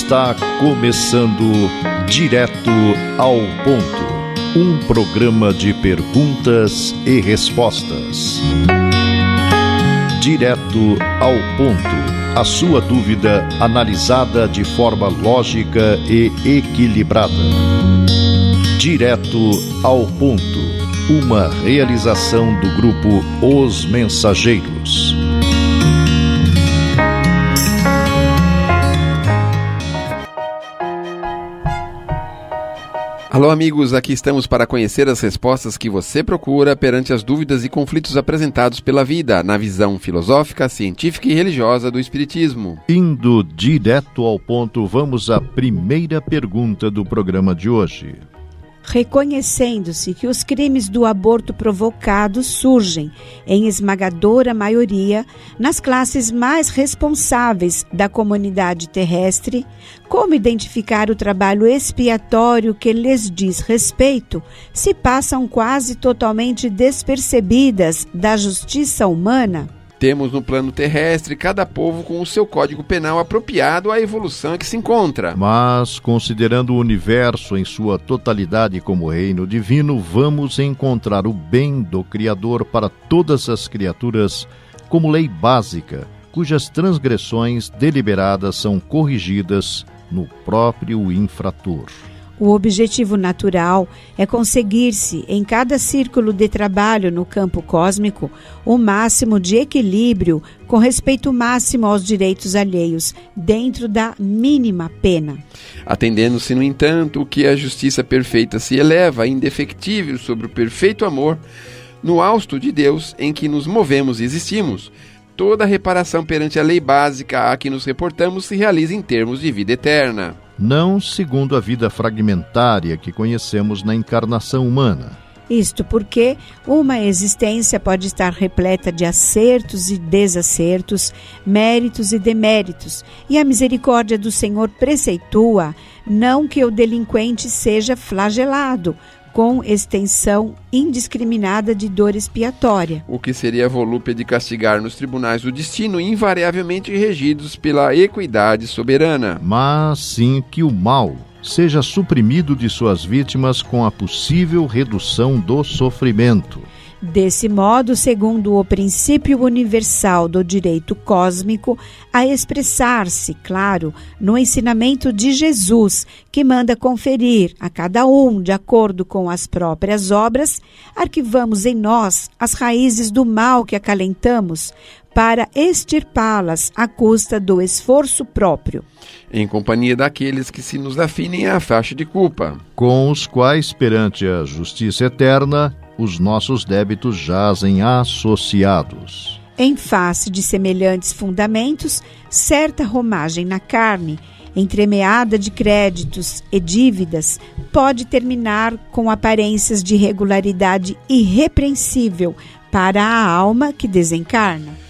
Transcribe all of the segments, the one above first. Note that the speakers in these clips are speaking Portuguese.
Está começando Direto ao Ponto, um programa de perguntas e respostas. Direto ao Ponto, a sua dúvida analisada de forma lógica e equilibrada. Direto ao Ponto, uma realização do grupo Os Mensageiros. Alô amigos, aqui estamos para conhecer as respostas que você procura perante as dúvidas e conflitos apresentados pela vida, na visão filosófica, científica e religiosa do Espiritismo. Indo direto ao ponto, vamos à primeira pergunta do programa de hoje. Reconhecendo-se que os crimes do aborto provocado surgem, em esmagadora maioria, nas classes mais responsáveis da comunidade terrestre, como identificar o trabalho expiatório que lhes diz respeito, se passam quase totalmente despercebidas da justiça humana? Temos no plano terrestre cada povo com o seu código penal apropriado à evolução em que se encontra. Mas, considerando o universo em sua totalidade como reino divino, vamos encontrar o bem do Criador para todas as criaturas como lei básica, cujas transgressões deliberadas são corrigidas no próprio infrator. O objetivo natural é conseguir-se, em cada círculo de trabalho no campo cósmico, o máximo de equilíbrio com respeito máximo aos direitos alheios, dentro da mínima pena. Atendendo-se, no entanto, que a justiça perfeita se eleva, indefectível, sobre o perfeito amor, no hausto de Deus em que nos movemos e existimos. Toda reparação perante a lei básica a que nos reportamos se realiza em termos de vida eterna. Não segundo a vida fragmentária que conhecemos na encarnação humana. Isto porque uma existência pode estar repleta de acertos e desacertos, méritos e deméritos, e a misericórdia do Senhor preceitua não que o delinquente seja flagelado, com extensão indiscriminada de dor expiatória. O que seria a volúpia de castigar nos tribunais do destino, invariavelmente regidos pela equidade soberana. Mas sim que o mal seja suprimido de suas vítimas com a possível redução do sofrimento. Desse modo, segundo o princípio universal do direito cósmico, a expressar-se, claro, no ensinamento de Jesus, que manda conferir a cada um de acordo com as próprias obras, arquivamos em nós as raízes do mal que acalentamos, para extirpá-las à custa do esforço próprio. Em companhia daqueles que se nos afinem à faixa de culpa, com os quais, perante a justiça eterna, os nossos débitos jazem associados. Em face de semelhantes fundamentos, certa romagem na carne, entremeada de créditos e dívidas, pode terminar com aparências de regularidade irrepreensível para a alma que desencarna.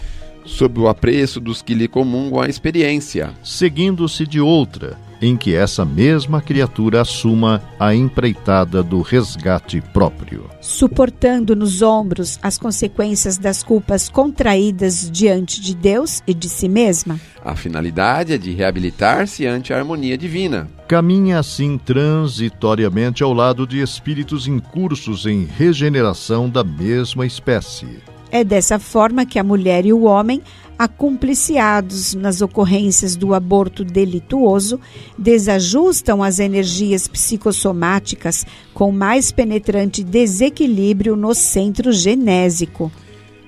Sob o apreço dos que lhe comungam a experiência, seguindo-se de outra, em que essa mesma criatura assuma a empreitada do resgate próprio. Suportando nos ombros as consequências das culpas contraídas diante de Deus e de si mesma. A finalidade é de reabilitar-se ante a harmonia divina. Caminha assim transitoriamente ao lado de espíritos incursos em regeneração da mesma espécie. É dessa forma que a mulher e o homem, acumpliciados nas ocorrências do aborto delituoso, desajustam as energias psicossomáticas com mais penetrante desequilíbrio no centro genésico.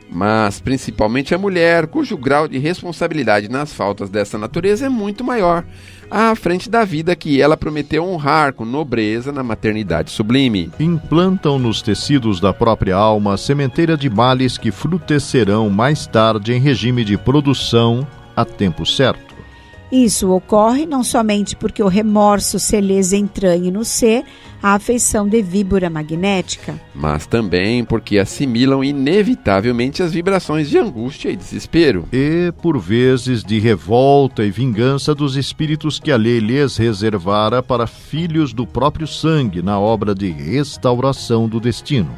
Mas principalmente a mulher, cujo grau de responsabilidade nas faltas dessa natureza é muito maior, à frente da vida que ela prometeu honrar com nobreza na maternidade sublime. Implantam nos tecidos da própria alma a sementeira de males que frutecerão mais tarde em regime de produção a tempo certo. Isso ocorre não somente porque o remorso se lhes entranhe no ser a afeição de víbora magnética, mas também porque assimilam inevitavelmente as vibrações de angústia e desespero. E, por vezes, de revolta e vingança dos espíritos que a lei lhes reservara para filhos do próprio sangue na obra de restauração do destino.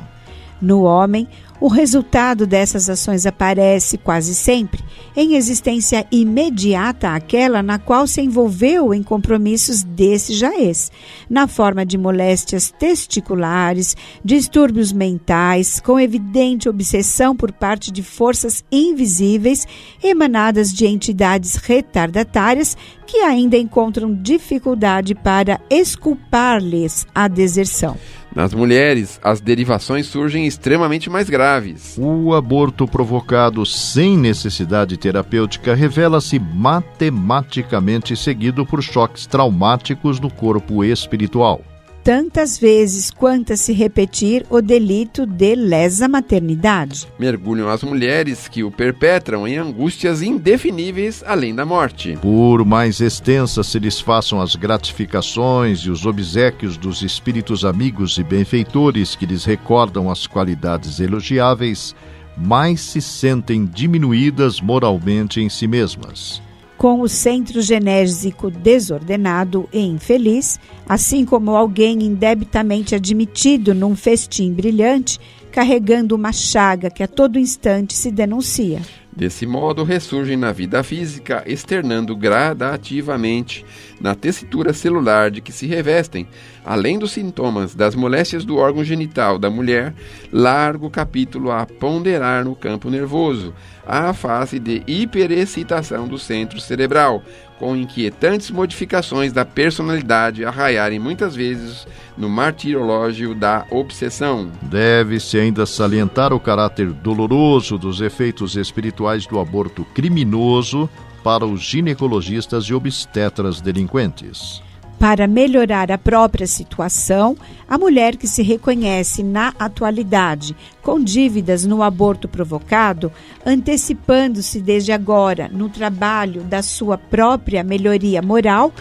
No homem, O resultado dessas ações aparece, quase sempre, em existência imediata àquela na qual se envolveu em compromissos desse jaez, na forma de moléstias testiculares, distúrbios mentais, com evidente obsessão por parte de forças invisíveis emanadas de entidades retardatárias que ainda encontram dificuldade para exculpar-lhes a deserção. Nas mulheres, as derivações surgem extremamente mais graves. O aborto provocado sem necessidade terapêutica revela-se matematicamente seguido por choques traumáticos no corpo espiritual. Tantas vezes quantas se repetir o delito de lesa maternidade. Mergulham as mulheres que o perpetram em angústias indefiníveis além da morte. Por mais extensas se lhes façam as gratificações e os obséquios dos espíritos amigos e benfeitores que lhes recordam as qualidades elogiáveis, mais se sentem diminuídas moralmente em si mesmas. Com o centro genésico desordenado e infeliz, assim como alguém indebitamente admitido num festim brilhante, carregando uma chaga que a todo instante se denuncia. Desse modo, ressurgem na vida física, externando gradativamente na tessitura celular de que se revestem, além dos sintomas das moléstias do órgão genital da mulher, largo capítulo a ponderar no campo nervoso, à face de hiperexcitação do centro cerebral, com inquietantes modificações da personalidade arraiarem muitas vezes no martirológio da obsessão. Deve-se ainda salientar o caráter doloroso dos efeitos espirituais do aborto criminoso para os ginecologistas e obstetras delinquentes. Para melhorar a própria situação, a mulher que se reconhece na atualidade com dívidas no aborto provocado, antecipando-se desde agora no trabalho da sua própria melhoria moral,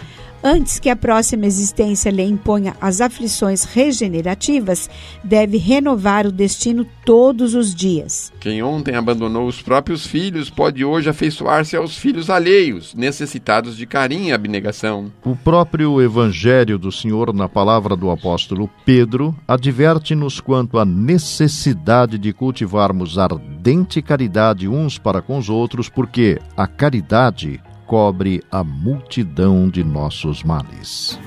antes que a próxima existência lhe imponha as aflições regenerativas, deve renovar o destino todos os dias. Quem ontem abandonou os próprios filhos pode hoje afeiçoar-se aos filhos alheios, necessitados de carinho e abnegação. O próprio Evangelho do Senhor, na palavra do apóstolo Pedro, adverte-nos quanto à necessidade de cultivarmos ardente caridade uns para com os outros, porque a caridade cobre a multidão de nossos males.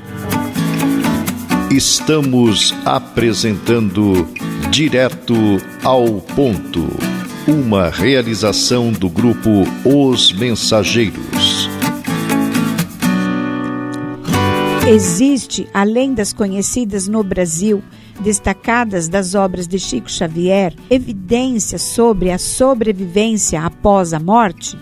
Estamos apresentando Direto ao Ponto, uma realização do grupo Os Mensageiros. Existe, além das conhecidas no Brasil, destacadas das obras de Chico Xavier, evidência sobre a sobrevivência após a morte?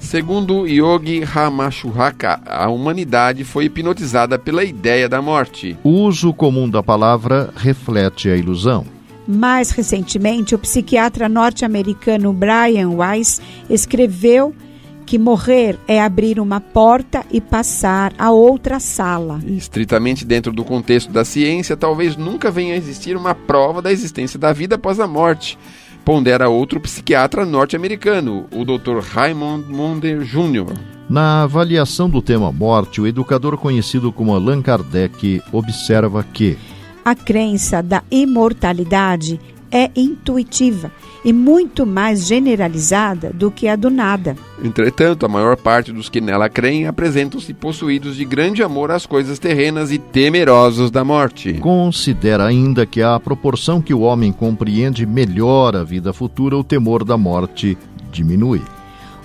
Segundo Yogi Ramaswaka, a humanidade foi hipnotizada pela ideia da morte. O uso comum da palavra reflete a ilusão. Mais recentemente, o psiquiatra norte-americano Brian Weiss escreveu que morrer é abrir uma porta e passar a outra sala. Estritamente dentro do contexto da ciência, talvez nunca venha a existir uma prova da existência da vida após a morte, pondera outro psiquiatra norte-americano, o Dr. Raymond Monder Jr. Na avaliação do tema morte, o educador conhecido como Allan Kardec observa que a crença da imortalidade é intuitiva e muito mais generalizada do que a do nada. Entretanto, a maior parte dos que nela creem apresentam-se possuídos de grande amor às coisas terrenas e temerosos da morte. Considera ainda que à proporção que o homem compreende melhor a vida futura, o temor da morte diminui.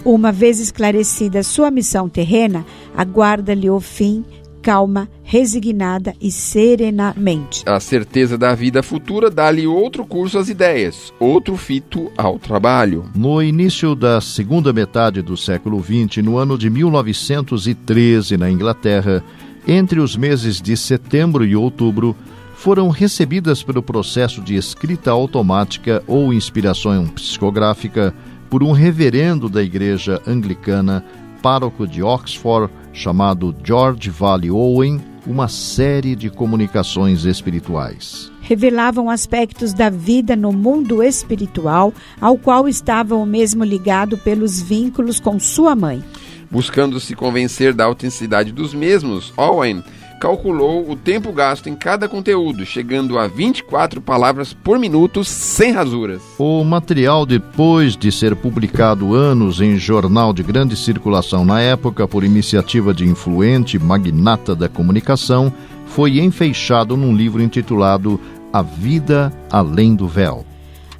Uma vez esclarecida sua missão terrena, aguarda-lhe o fim, calma, resignada e serenamente. A certeza da vida futura dá-lhe outro curso às ideias, outro fito ao trabalho. No início da segunda metade do século XX, no ano de 1913, na Inglaterra, entre os meses de setembro e outubro, foram recebidas pelo processo de escrita automática ou inspiração psicográfica por um reverendo da igreja anglicana, pároco de Oxford, chamado George Valley Owen, uma série de comunicações espirituais. Revelavam aspectos da vida no mundo espiritual, ao qual estava o mesmo ligado pelos vínculos com sua mãe. Buscando se convencer da autenticidade dos mesmos, Owen calculou o tempo gasto em cada conteúdo, chegando a 24 palavras por minuto, sem rasuras. O material, depois de ser publicado anos em jornal de grande circulação na época por iniciativa de influente magnata da comunicação, foi enfeixado num livro intitulado A Vida Além do Véu.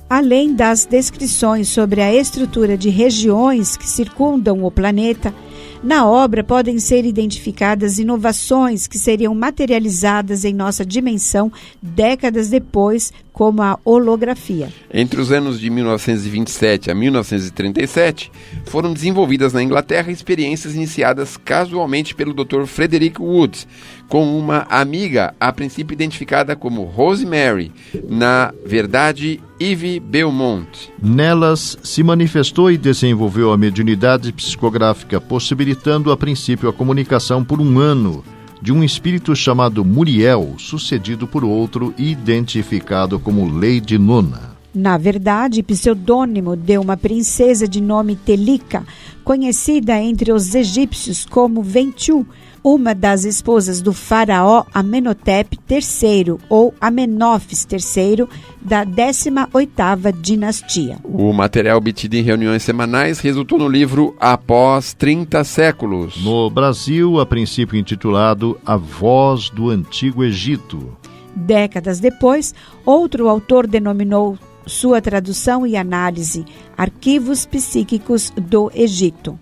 Além das descrições sobre a estrutura de regiões que circundam o planeta, na obra podem ser identificadas inovações que seriam materializadas em nossa dimensão décadas depois, como a holografia. Entre os anos de 1927 a 1937, foram desenvolvidas na Inglaterra experiências iniciadas casualmente pelo Dr. Frederick Woods, com uma amiga, a princípio identificada como Rosemary, na verdade Eve Belmont. Nelas se manifestou e desenvolveu a mediunidade psicográfica, possibilitando a princípio a comunicação por um ano de um espírito chamado Muriel, sucedido por outro identificado como Lady Nona. Na verdade, pseudônimo de uma princesa de nome Telica, conhecida entre os egípcios como Ventiu, uma das esposas do faraó Amenhotep III ou Amenófis III da 18ª dinastia. O material obtido em reuniões semanais resultou no livro Após 30 Séculos. No Brasil, a princípio intitulado A Voz do Antigo Egito. Décadas depois, outro autor denominou sua tradução e análise Arquivos Psíquicos do Egito.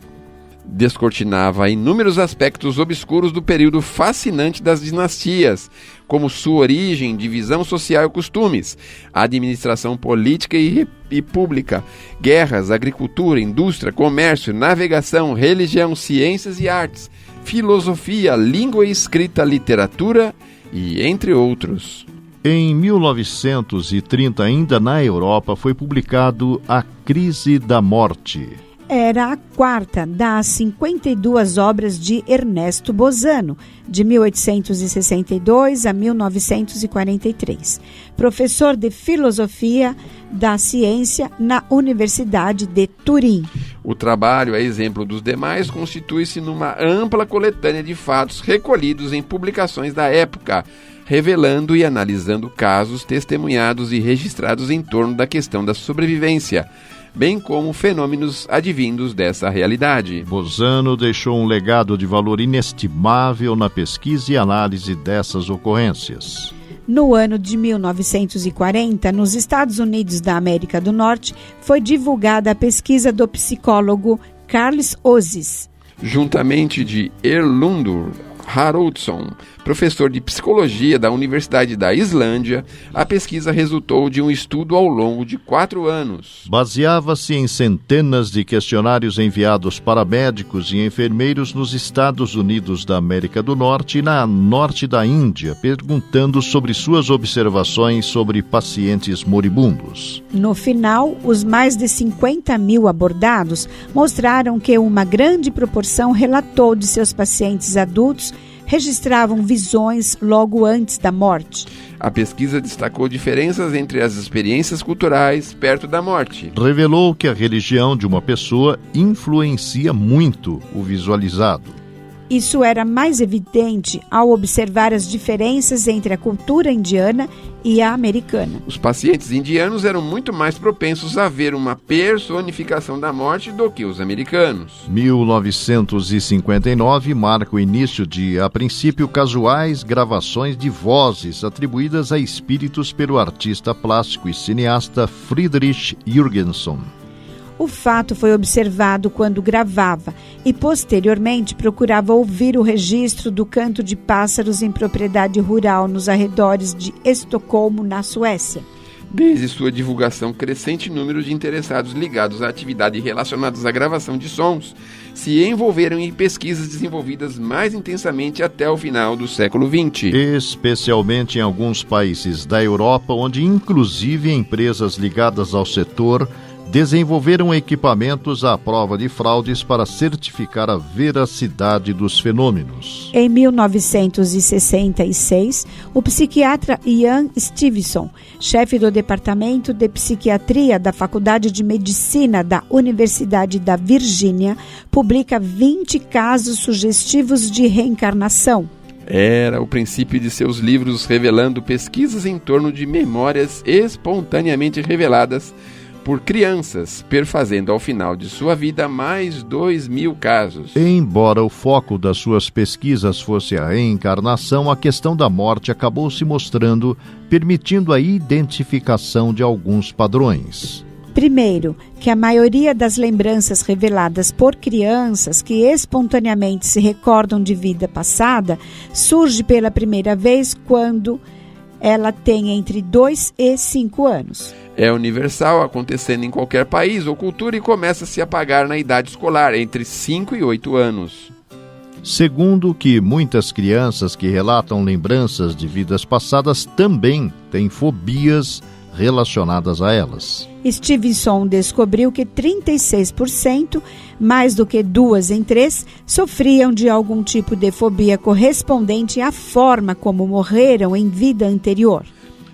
Descortinava inúmeros aspectos obscuros do período fascinante das dinastias, como sua origem, divisão social e costumes, administração política e pública, guerras, agricultura, indústria, comércio, navegação, religião, ciências e artes, filosofia, língua e escrita, literatura e entre outros. Em 1930, ainda na Europa, foi publicado A Crise da Morte. Era a quarta das 52 obras de Ernesto Bozano, de 1862 a 1943, professor de Filosofia da Ciência na Universidade de Turim. O trabalho, a exemplo dos demais, constitui-se numa ampla coletânea de fatos recolhidos em publicações da época, revelando e analisando casos testemunhados e registrados em torno da questão da sobrevivência, bem como fenômenos advindos dessa realidade. Bozano deixou um legado de valor inestimável na pesquisa e análise dessas ocorrências. No ano de 1940, nos Estados Unidos da América do Norte, foi divulgada a pesquisa do psicólogo Carlos Ozies. Juntamente de Erlundur Haraldsson, professor de psicologia da Universidade da Islândia, a pesquisa resultou de um estudo ao longo de 4 anos. Baseava-se em centenas de questionários enviados para médicos e enfermeiros nos Estados Unidos da América do Norte e na norte da Índia, perguntando sobre suas observações sobre pacientes moribundos. No final, os mais de 50 mil abordados mostraram que uma grande proporção relatou de seus pacientes adultos registravam visões logo antes da morte. A pesquisa destacou diferenças entre as experiências culturais perto da morte. Revelou que a religião de uma pessoa influencia muito o visualizado. Isso era mais evidente ao observar as diferenças entre a cultura indiana e a americana. Os pacientes indianos eram muito mais propensos a ver uma personificação da morte do que os americanos. 1959 marca o início de, a princípio, casuais gravações de vozes atribuídas a espíritos pelo artista plástico e cineasta Friedrich Jürgenson. O fato foi observado quando gravava e, posteriormente, procurava ouvir o registro do canto de pássaros em propriedade rural nos arredores de Estocolmo, na Suécia. Desde sua divulgação, crescente número de interessados ligados à atividade relacionados à gravação de sons se envolveram em pesquisas desenvolvidas mais intensamente até o final do século XX. Especialmente em alguns países da Europa, onde inclusive empresas ligadas ao setor desenvolveram equipamentos à prova de fraudes para certificar a veracidade dos fenômenos. Em 1966, o psiquiatra Ian Stevenson, chefe do Departamento de Psiquiatria da Faculdade de Medicina da Universidade da Virgínia, publica 20 casos sugestivos de reencarnação. Era o princípio de seus livros, revelando pesquisas em torno de memórias espontaneamente reveladas por crianças, perfazendo ao final de sua vida mais 2.000 casos. Embora o foco das suas pesquisas fosse a reencarnação, a questão da morte acabou se mostrando, permitindo a identificação de alguns padrões. Primeiro, que a maioria das lembranças reveladas por crianças que espontaneamente se recordam de vida passada surge pela primeira vez quando ela tem entre 2 e 5 anos. É universal, acontecendo em qualquer país ou cultura e começa a se apagar na idade escolar, entre 5 e 8 anos. Segundo, que muitas crianças que relatam lembranças de vidas passadas também têm fobias relacionadas a elas. Stevenson descobriu que 36%, mais do que 2 em 3, sofriam de algum tipo de fobia correspondente à forma como morreram em vida anterior.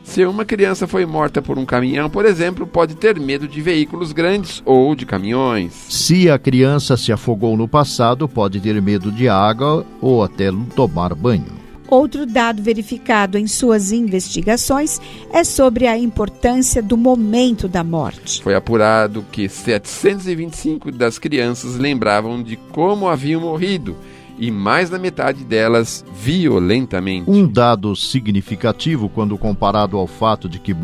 Se uma criança foi morta por um caminhão, por exemplo, pode ter medo de veículos grandes ou de caminhões. Se a criança se afogou no passado, pode ter medo de água ou até tomar banho. Outro dado verificado em suas investigações é sobre a importância do momento da morte. Foi apurado que 725 das crianças lembravam de como haviam morrido, e mais da metade delas violentamente. Um dado significativo quando comparado ao fato de que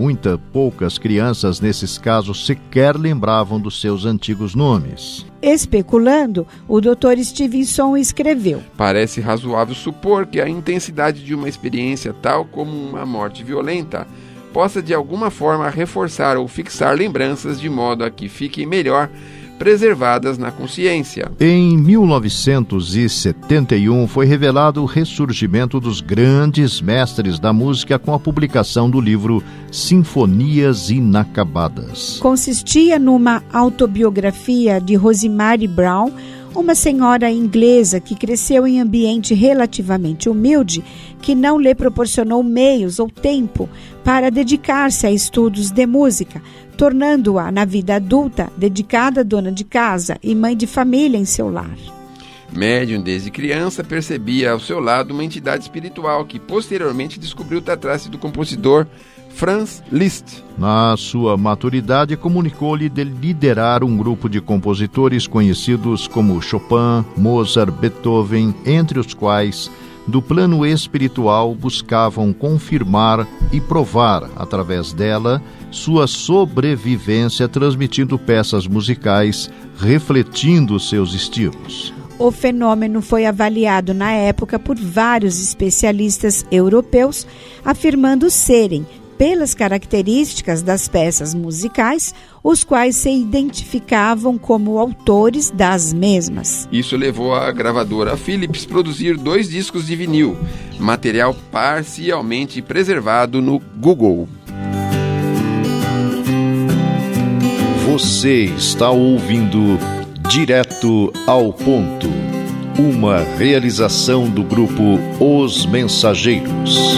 poucas crianças nesses casos sequer lembravam dos seus antigos nomes. Especulando, o Dr. Stevenson escreveu: parece razoável supor que a intensidade de uma experiência tal como uma morte violenta possa de alguma forma reforçar ou fixar lembranças de modo a que fiquem melhor preservadas na consciência. Em 1971 foi revelado o ressurgimento dos grandes mestres da música com a publicação do livro Sinfonias Inacabadas. Consistia numa autobiografia de Rosemary Brown, uma senhora inglesa que cresceu em ambiente relativamente humilde, que não lhe proporcionou meios ou tempo para dedicar-se a estudos de música, tornando-a, na vida adulta, dedicada dona de casa e mãe de família em seu lar. Médium desde criança, percebia ao seu lado uma entidade espiritual que posteriormente descobriu tratar-se do compositor Franz Liszt. Na sua maturidade, comunicou-lhe de liderar um grupo de compositores conhecidos como Chopin, Mozart, Beethoven, entre os quais, do plano espiritual, buscavam confirmar e provar, através dela, sua sobrevivência, transmitindo peças musicais, refletindo seus estilos. O fenômeno foi avaliado na época por vários especialistas europeus, afirmando serem, pelas características das peças musicais, os quais se identificavam como autores das mesmas. Isso levou a gravadora Philips a produzir 2 discos de vinil, material parcialmente preservado no Google. Você está ouvindo Direto ao Ponto, uma realização do grupo Os Mensageiros.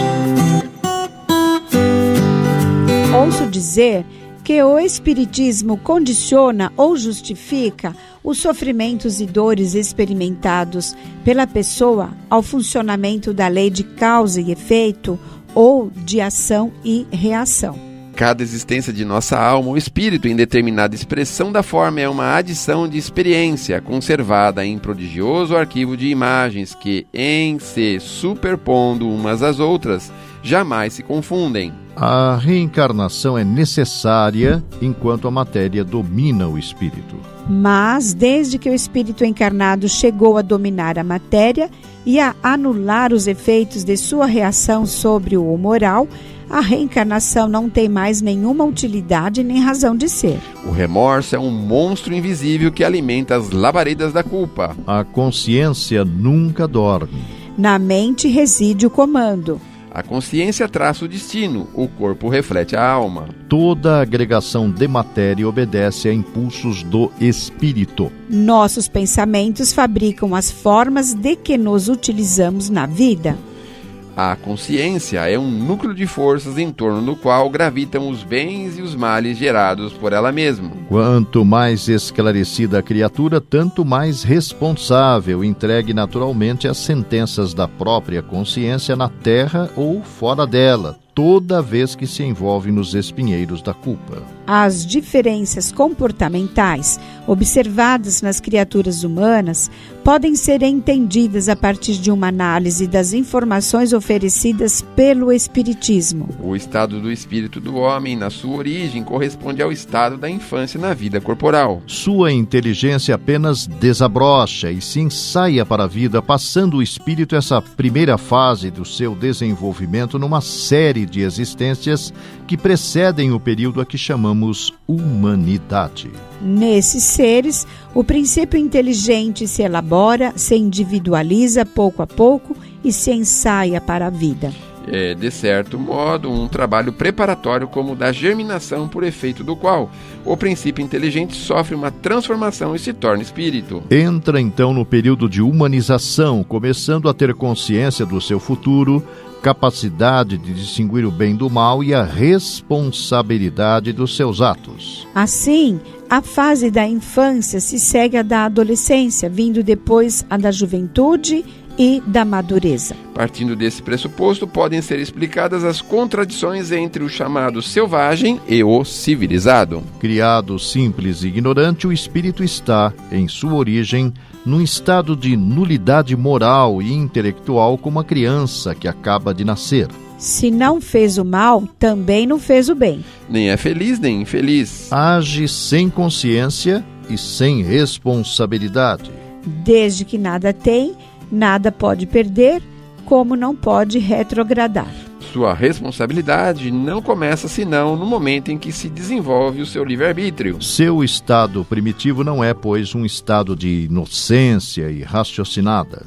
Ouço dizer que o Espiritismo condiciona ou justifica os sofrimentos e dores experimentados pela pessoa ao funcionamento da lei de causa e efeito ou de ação e reação. Cada existência de nossa alma ou espírito em determinada expressão da forma é uma adição de experiência conservada em prodigioso arquivo de imagens que, em se superpondo umas às outras, jamais se confundem. A reencarnação é necessária enquanto a matéria domina o espírito. Mas, desde que o espírito encarnado chegou a dominar a matéria e a anular os efeitos de sua reação sobre o moral, a reencarnação não tem mais nenhuma utilidade nem razão de ser. O remorso é um monstro invisível que alimenta as labaredas da culpa. A consciência nunca dorme. Na mente reside o comando. A consciência traça o destino, o corpo reflete a alma. Toda agregação de matéria obedece a impulsos do espírito. Nossos pensamentos fabricam as formas de que nos utilizamos na vida. A consciência é um núcleo de forças em torno do qual gravitam os bens e os males gerados por ela mesma. Quanto mais esclarecida a criatura, tanto mais responsável, entregue naturalmente às sentenças da própria consciência na terra ou fora dela, toda vez que se envolve nos espinheiros da culpa. As diferenças comportamentais observadas nas criaturas humanas podem ser entendidas a partir de uma análise das informações oferecidas pelo Espiritismo. O estado do espírito do homem, na sua origem, corresponde ao estado da infância na vida corporal. Sua inteligência apenas desabrocha e se ensaia para a vida, passando o espírito essa primeira fase do seu desenvolvimento numa série de existências que precedem o período a que chamamos humanidade. Nesses seres, o princípio inteligente se elabora, se individualiza pouco a pouco e se ensaia para a vida. É, de certo modo, um trabalho preparatório como o da germinação, por efeito do qual o princípio inteligente sofre uma transformação e se torna espírito. Entra então no período de humanização, começando a ter consciência do seu futuro, capacidade de distinguir o bem do mal e a responsabilidade dos seus atos. Assim, a fase da infância se segue à da adolescência, vindo depois a da juventude e da madureza. Partindo desse pressuposto, podem ser explicadas as contradições entre o chamado selvagem e o civilizado. Criado simples e ignorante, o espírito está, em sua origem, num estado de nulidade moral e intelectual como a criança que acaba de nascer. Se não fez o mal, também não fez o bem. Nem é feliz, nem infeliz. Age sem consciência e sem responsabilidade. Desde que nada tem, nada pode perder, como não pode retrogradar. Sua responsabilidade não começa senão no momento em que se desenvolve o seu livre-arbítrio. Seu estado primitivo não é, pois, um estado de inocência e raciocinada.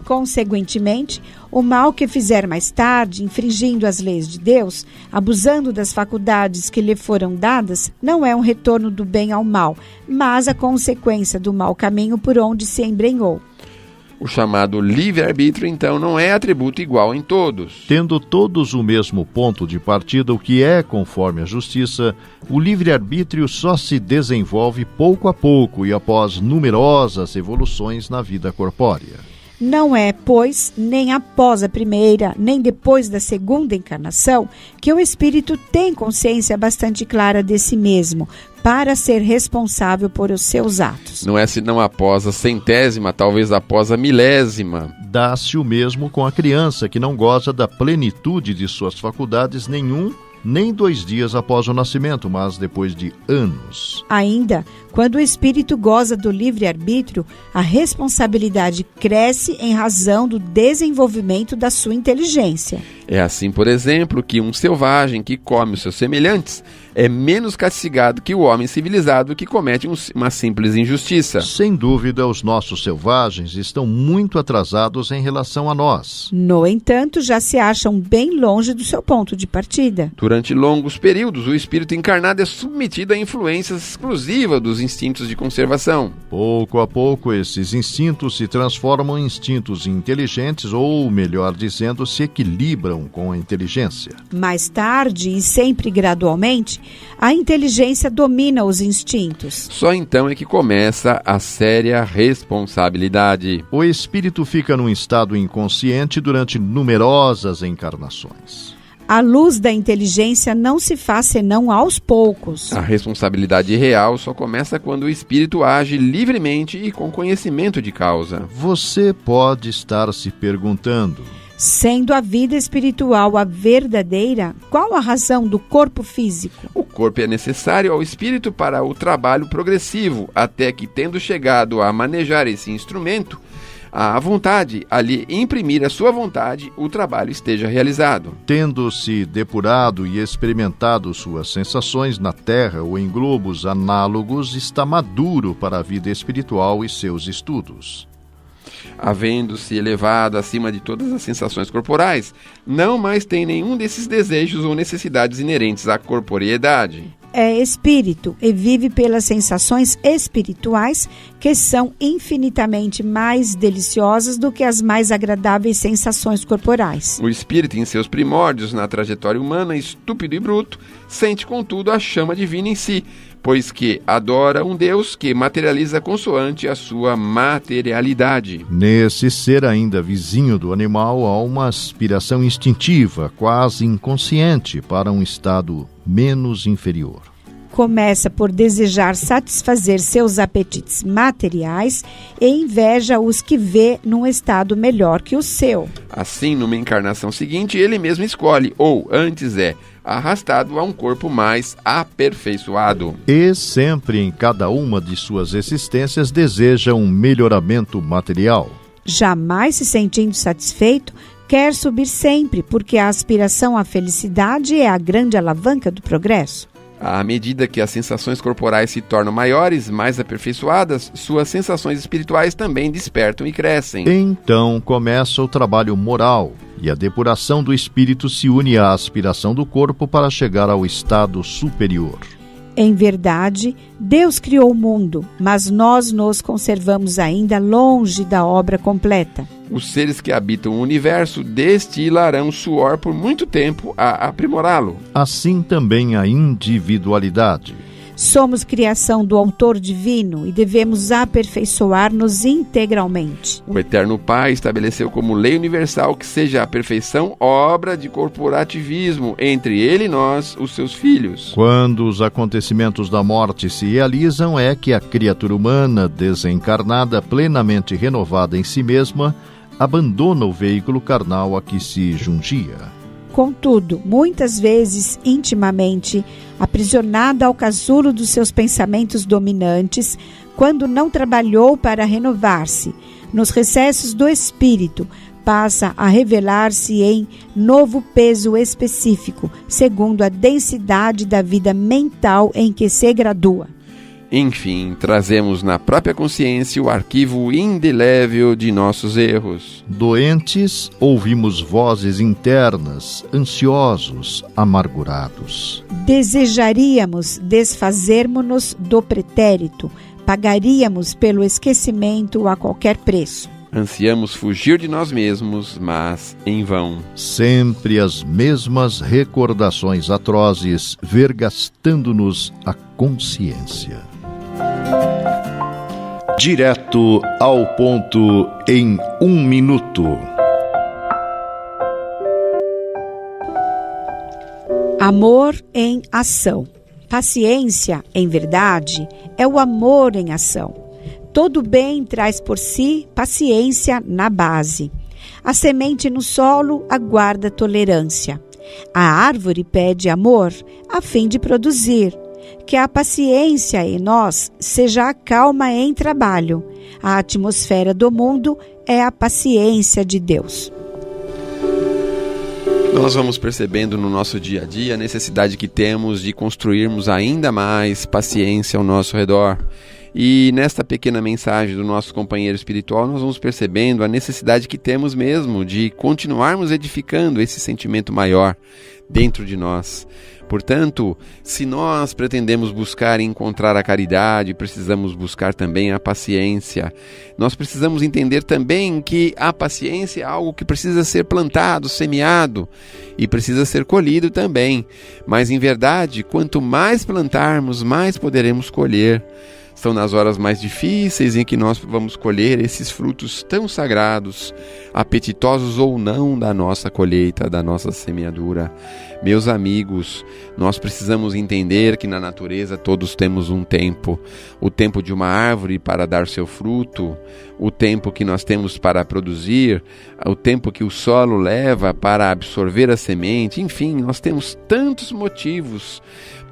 Consequentemente, o mal que fizer mais tarde, infringindo as leis de Deus, abusando das faculdades que lhe foram dadas, não é um retorno do bem ao mal, mas a consequência do mau caminho por onde se embrenhou. O chamado livre-arbítrio, então, não é atributo igual em todos. Tendo todos o mesmo ponto de partida, o que é conforme a justiça, o livre-arbítrio só se desenvolve pouco a pouco e após numerosas evoluções na vida corpórea. Não é, pois, nem após a primeira, nem depois da segunda encarnação, que o espírito tem consciência bastante clara de si mesmo, para ser responsável por os seus atos. Não é senão após a centésima, talvez após a milésima. Dá-se o mesmo com a criança, que não goza da plenitude de suas faculdades nem 2 dias após o nascimento, mas depois de anos. Ainda, quando o espírito goza do livre-arbítrio, a responsabilidade cresce em razão do desenvolvimento da sua inteligência. É assim, por exemplo, que um selvagem que come os seus semelhantes é menos castigado que o homem civilizado que comete uma simples injustiça. Sem dúvida, os nossos selvagens estão muito atrasados em relação a nós. No entanto, já se acham bem longe do seu ponto de partida. Durante longos períodos, o espírito encarnado é submetido à influência exclusiva dos instintos de conservação. Pouco a pouco, esses instintos se transformam em instintos inteligentes, ou, melhor dizendo, se equilibram com a inteligência. Mais tarde, e sempre gradualmente, a inteligência domina os instintos. Só então é que começa a séria responsabilidade. O espírito fica num estado inconsciente durante numerosas encarnações. A luz da inteligência não se faz senão aos poucos. A responsabilidade real só começa quando o espírito age livremente e com conhecimento de causa. Você pode estar se perguntando: sendo a vida espiritual a verdadeira, qual a razão do corpo físico? O corpo é necessário ao espírito para o trabalho progressivo, até que, tendo chegado a manejar esse instrumento, a vontade, ali imprimir a sua vontade, o trabalho esteja realizado. Tendo-se depurado e experimentado suas sensações na Terra ou em globos análogos, está maduro para a vida espiritual e seus estudos. Havendo-se elevado acima de todas as sensações corporais, não mais tem nenhum desses desejos ou necessidades inerentes à corporeidade. é espírito e vive pelas sensações espirituais, que são infinitamente mais deliciosas do que as mais agradáveis sensações corporais. O espírito, em seus primórdios, na trajetória humana, estúpido e bruto, sente, contudo, a chama divina em si, pois que adora um Deus que materializa consoante a sua materialidade. Nesse ser ainda vizinho do animal, há uma aspiração instintiva, quase inconsciente, para um estado menos inferior. Começa por desejar satisfazer seus apetites materiais e inveja os que vê num estado melhor que o seu. Assim, numa encarnação seguinte, ele mesmo escolhe, ou antes é arrastado a um corpo mais aperfeiçoado. E sempre em cada uma de suas existências deseja um melhoramento material. Jamais se sentindo satisfeito, quer subir sempre, porque a aspiração à felicidade é a grande alavanca do progresso. À medida que as sensações corporais se tornam maiores, mais aperfeiçoadas, suas sensações espirituais também despertam e crescem. Então começa o trabalho moral, e a depuração do espírito se une à aspiração do corpo para chegar ao estado superior. Em verdade, Deus criou o mundo, mas nós nos conservamos ainda longe da obra completa. Os seres que habitam o universo destilarão suor por muito tempo a aprimorá-lo. Assim também a individualidade. Somos criação do Autor Divino e devemos aperfeiçoar-nos integralmente. O Eterno Pai estabeleceu como lei universal que seja a perfeição obra de corporativismo entre ele e nós, os seus filhos. Quando os acontecimentos da morte se realizam, é que a criatura humana, desencarnada, plenamente renovada em si mesma, abandona o veículo carnal a que se jungia. Contudo, muitas vezes, intimamente, aprisionada ao casulo dos seus pensamentos dominantes, quando não trabalhou para renovar-se, nos recessos do espírito, passa a revelar-se em novo peso específico, segundo a densidade da vida mental em que se gradua. Enfim, trazemos na própria consciência o arquivo indelével de nossos erros. Doentes, ouvimos vozes internas, ansiosos, amargurados. Desejaríamos desfazermos-nos do pretérito, pagaríamos pelo esquecimento a qualquer preço. Ansiamos fugir de nós mesmos, mas em vão. Sempre as mesmas recordações atrozes, vergastando-nos a consciência. Direto ao ponto em 1 minuto. Amor em ação. Paciência, em verdade, é o amor em ação. Todo bem traz por si paciência na base. A semente no solo aguarda tolerância. A árvore pede amor a fim de produzir. Que a paciência em nós seja a calma em trabalho. A atmosfera do mundo é a paciência de Deus. Nós vamos percebendo no nosso dia a dia a necessidade que temos de construirmos ainda mais paciência ao nosso redor. E nesta pequena mensagem do nosso companheiro espiritual, nós vamos percebendo a necessidade que temos mesmo de continuarmos edificando esse sentimento maior dentro de nós. Portanto, se nós pretendemos buscar e encontrar a caridade, precisamos buscar também a paciência. Nós precisamos entender também que a paciência é algo que precisa ser plantado, semeado e precisa ser colhido também. Mas, em verdade, quanto mais plantarmos, mais poderemos colher. São nas horas mais difíceis em que nós vamos colher esses frutos tão sagrados, apetitosos ou não da nossa colheita, da nossa semeadura. Meus amigos, nós precisamos entender que na natureza todos temos um tempo. O tempo de uma árvore para dar seu fruto, o tempo que nós temos para produzir, o tempo que o solo leva para absorver a semente. Enfim, nós temos tantos motivos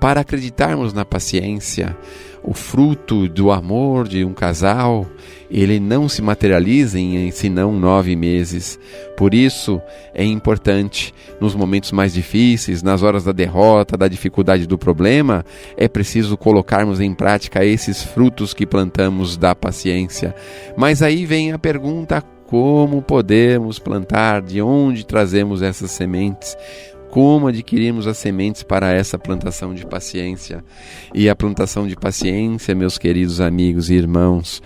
para acreditarmos na paciência. O fruto do amor de um casal, ele não se materializa em senão 9 meses. Por isso, é importante, nos momentos mais difíceis, nas horas da derrota, da dificuldade do problema, é preciso colocarmos em prática esses frutos que plantamos da paciência. Mas aí vem a pergunta: como podemos plantar? De onde trazemos essas sementes? como adquirirmos as sementes para essa plantação de paciência. E a plantação de paciência, meus queridos amigos e irmãos,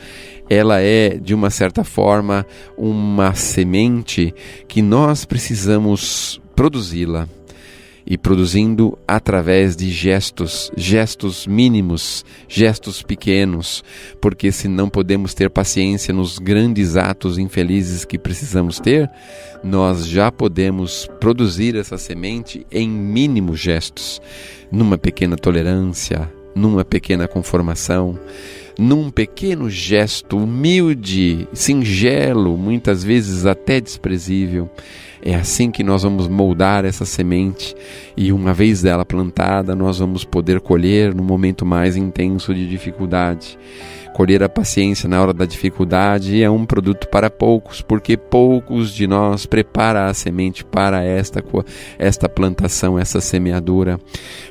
ela é, de uma certa forma, uma semente que nós precisamos produzi-la. E produzindo através de gestos mínimos, gestos pequenos, porque se não podemos ter paciência nos grandes atos infelizes que precisamos ter, nós já podemos produzir essa semente em mínimos gestos, numa pequena tolerância, numa pequena conformação, num pequeno gesto humilde, singelo, muitas vezes até desprezível. É assim que nós vamos moldar essa semente e uma vez dela plantada, nós vamos poder colher no momento mais intenso de dificuldade. Colher a paciência na hora da dificuldade é um produto para poucos, porque poucos de nós preparam a semente para esta plantação, essa semeadura.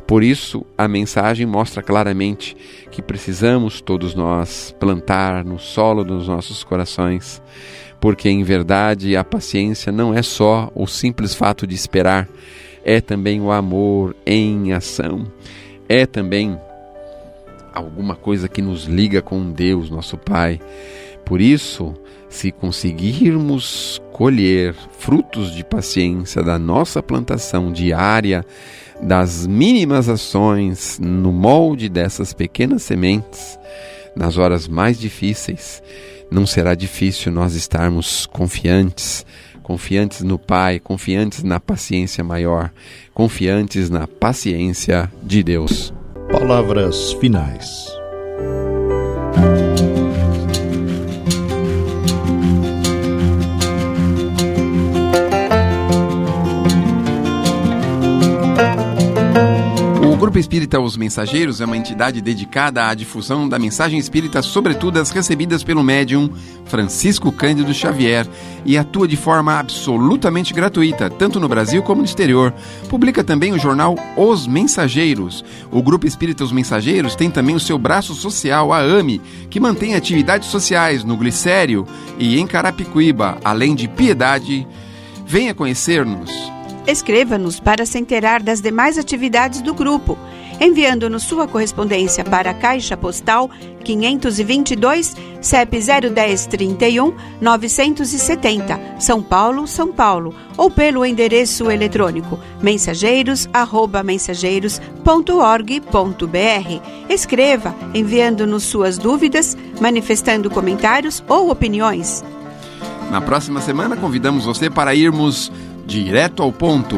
Por isso, a mensagem mostra claramente que precisamos todos nós plantar no solo dos nossos corações, porque em verdade a paciência não é só o simples fato de esperar, é também o amor em ação, é também alguma coisa que nos liga com Deus, nosso Pai. Por isso, se conseguirmos colher frutos de paciência da nossa plantação diária, das mínimas ações no molde dessas pequenas sementes, nas horas mais difíceis, não será difícil nós estarmos confiantes no Pai, confiantes na paciência maior, confiantes na paciência de Deus. Palavras finais. O Grupo Espírita Os Mensageiros é uma entidade dedicada à difusão da mensagem espírita, sobretudo as recebidas pelo médium Francisco Cândido Xavier, e atua de forma absolutamente gratuita, tanto no Brasil como no exterior. Publica também o jornal Os Mensageiros. O Grupo Espírita Os Mensageiros tem também o seu braço social, a AME, que mantém atividades sociais no Glicério e em Carapicuíba, além de Piedade. Venha conhecer-nos. Escreva-nos para se inteirar das demais atividades do grupo, enviando-nos sua correspondência para a Caixa Postal 522, CEP 01031 970, São Paulo, São Paulo, ou pelo endereço eletrônico mensageiros@mensageiros.org.br. Escreva, enviando-nos suas dúvidas, manifestando comentários ou opiniões. Na próxima semana convidamos você para irmos direto ao ponto.